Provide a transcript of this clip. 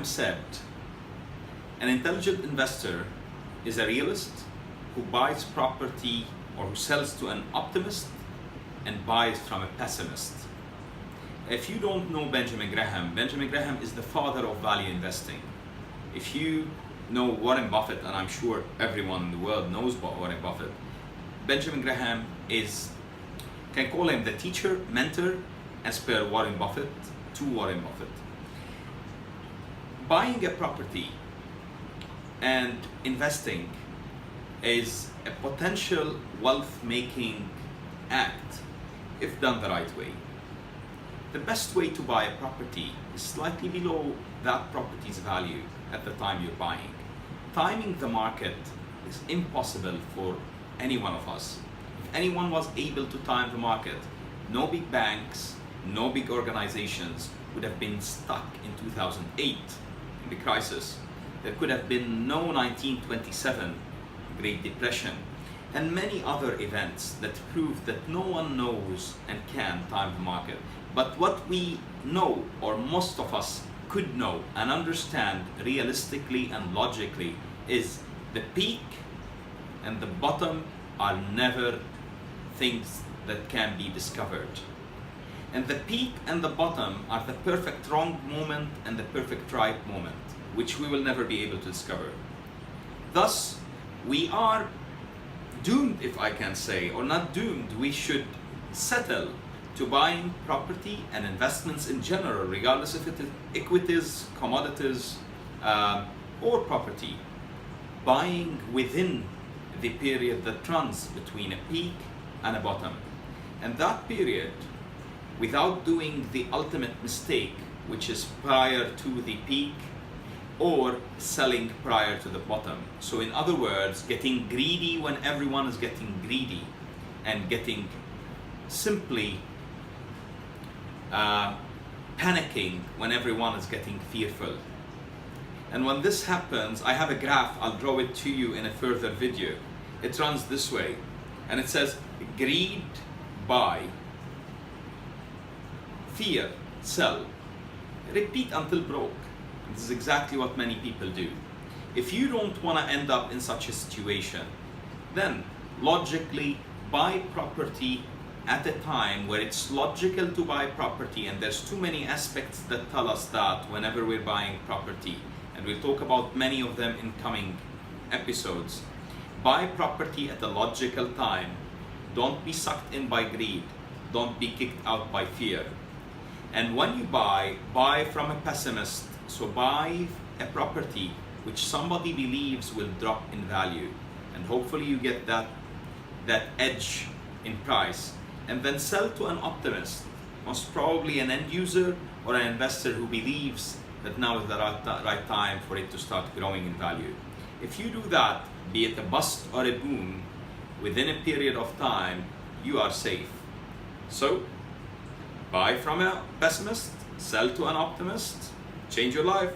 concept, an intelligent investor is a realist who buys property or who sells to an optimist and buys from a pessimist. If you don't know Benjamin Graham is the father of value investing. If you know Warren Buffett, and I'm sure everyone in the world knows about Warren Buffett, Benjamin Graham is, can call him the teacher, mentor, as per Warren Buffett, to Warren Buffett. Buying a property and investing is a potential wealth-making act if done the right way. The best way to buy a property is slightly below that property's value at the time you're buying. Timing the market is impossible for any one of us. If anyone was able to time the market, no big banks, no big organizations would have been stuck in 2008 in the crisis. There could have been no 1927 Great Depression and many other events that prove that no one knows and can time the market. But what we know, or most of us could know and understand realistically and logically, is the peak and the bottom are never things that can be discovered. And the peak and the bottom are the perfect wrong moment and the perfect right moment, which we will never be able to discover. Thus, we are doomed, if I can say, or not doomed, we should settle to buying property and investments in general, regardless if it is equities, commodities, or property, buying within the period that runs between a peak and a bottom. And that period, without doing the ultimate mistake, which is prior to the peak or selling prior to the bottom. So in other words, getting greedy when everyone is getting greedy and getting simply panicking when everyone is getting fearful. And when this happens, I have a graph, I'll draw it to you in a further video. It runs this way, and it says greed, buy, fear, sell, repeat until broke. This is exactly what many people do. If you don't want to end up in such a situation, then logically buy property at a time where it's logical to buy property, and there's too many aspects that tell us that whenever we're buying property, and we'll talk about many of them in coming episodes. Buy property at a logical time. Don't be sucked in by greed. Don't be kicked out by fear. And when you buy from a pessimist. So buy a property which somebody believes will drop in value, and hopefully you get that edge in price, and then sell to an optimist, most probably an end user or an investor who believes that now is the right time for it to start growing in value. If you do that, be it a bust or a boom, within a period of time, you are safe. So buy from a pessimist, sell to an optimist, change your life.